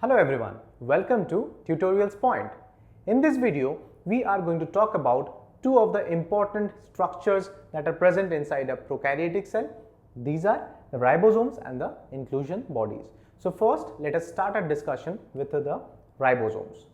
Hello everyone, welcome to TutorialsPoint. In this video, we are going to talk about two of the important structures that are present inside a prokaryotic cell. These are the ribosomes and the inclusion bodies. So first, let us start our discussion with the ribosomes.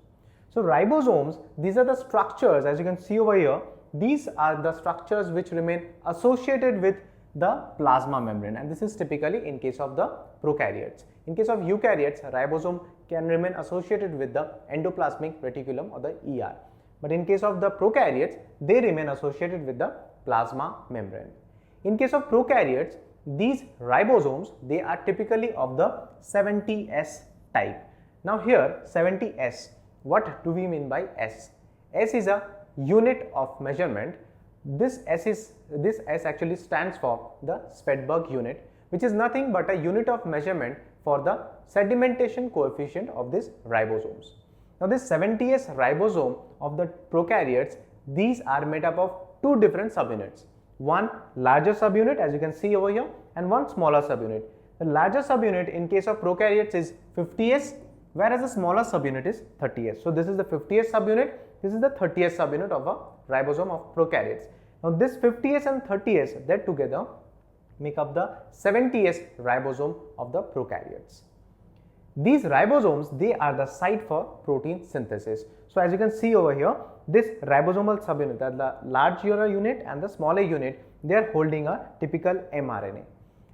So ribosomes, these are the structures, as you can see over here, these are the structures which remain associated with the plasma membrane, and this is typically in case of the prokaryotes. In case of eukaryotes, ribosome can remain associated with the endoplasmic reticulum or the ER. But in case of the prokaryotes, they remain associated with the plasma membrane. In case of prokaryotes, these ribosomes, they are typically of the 70S type. Now here 70S, what do we mean by S? S is a unit of measurement. This S actually stands for the Svedberg unit, which is nothing but a unit of measurement for the sedimentation coefficient of these ribosomes. Now this 70S ribosome of the prokaryotes, these are made up of two different subunits. One larger subunit, as you can see over here, and one smaller subunit. The larger subunit in case of prokaryotes is 50S, whereas the smaller subunit is 30S. So this is the 50S subunit, this is the 30S subunit of a ribosome of prokaryotes. Now this 50S and 30S, that together make up the 70S ribosome of the prokaryotes. These ribosomes, they are the site for protein synthesis. So as you can see over here, this ribosomal subunit, the larger unit and the smaller unit, they are holding a typical mRNA.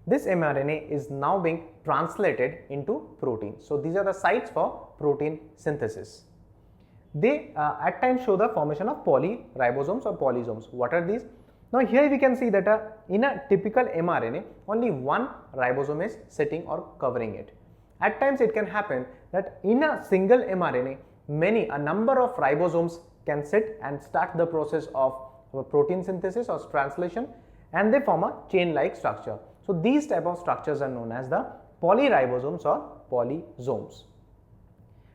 This mRNA is now being translated into protein. So these are the sites for protein synthesis. They at times show the formation of polyribosomes or polysomes. What are these? Now here we can see that in a typical mRNA, only one ribosome is sitting or covering it. At times it can happen that in a single mRNA, a number of ribosomes can sit and start the process of protein synthesis or translation, and they form a chain-like structure. So these type of structures are known as the polyribosomes or polysomes.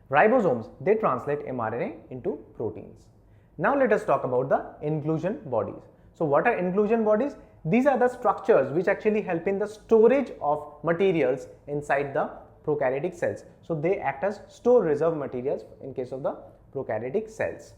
Ribosomes, they translate mRNA into proteins. Now let us talk about the inclusion bodies. So what are inclusion bodies? These are the structures which actually help in the storage of materials inside the prokaryotic cells. So they act as store reserve materials in case of the prokaryotic cells.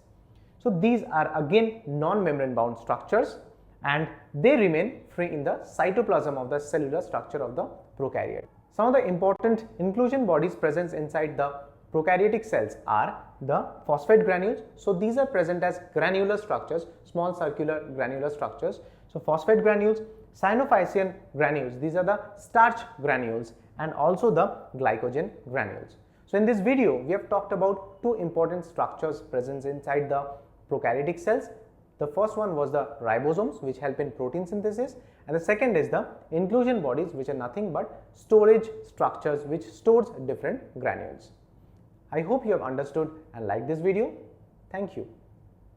So these are again non-membrane bound structures, and they remain free in the cytoplasm of the cellular structure of the prokaryote. Some of the important inclusion bodies present inside the prokaryotic cells are the phosphate granules. So these are present as granular structures, small circular granular structures. So phosphate granules, cyanophycean granules, these are the starch granules, and also the glycogen granules. So in this video, we have talked about two important structures present inside the prokaryotic cells. The first one was the ribosomes, which help in protein synthesis, and the second is the inclusion bodies, which are nothing but storage structures which stores different granules. I hope you have understood and liked this video. Thank you.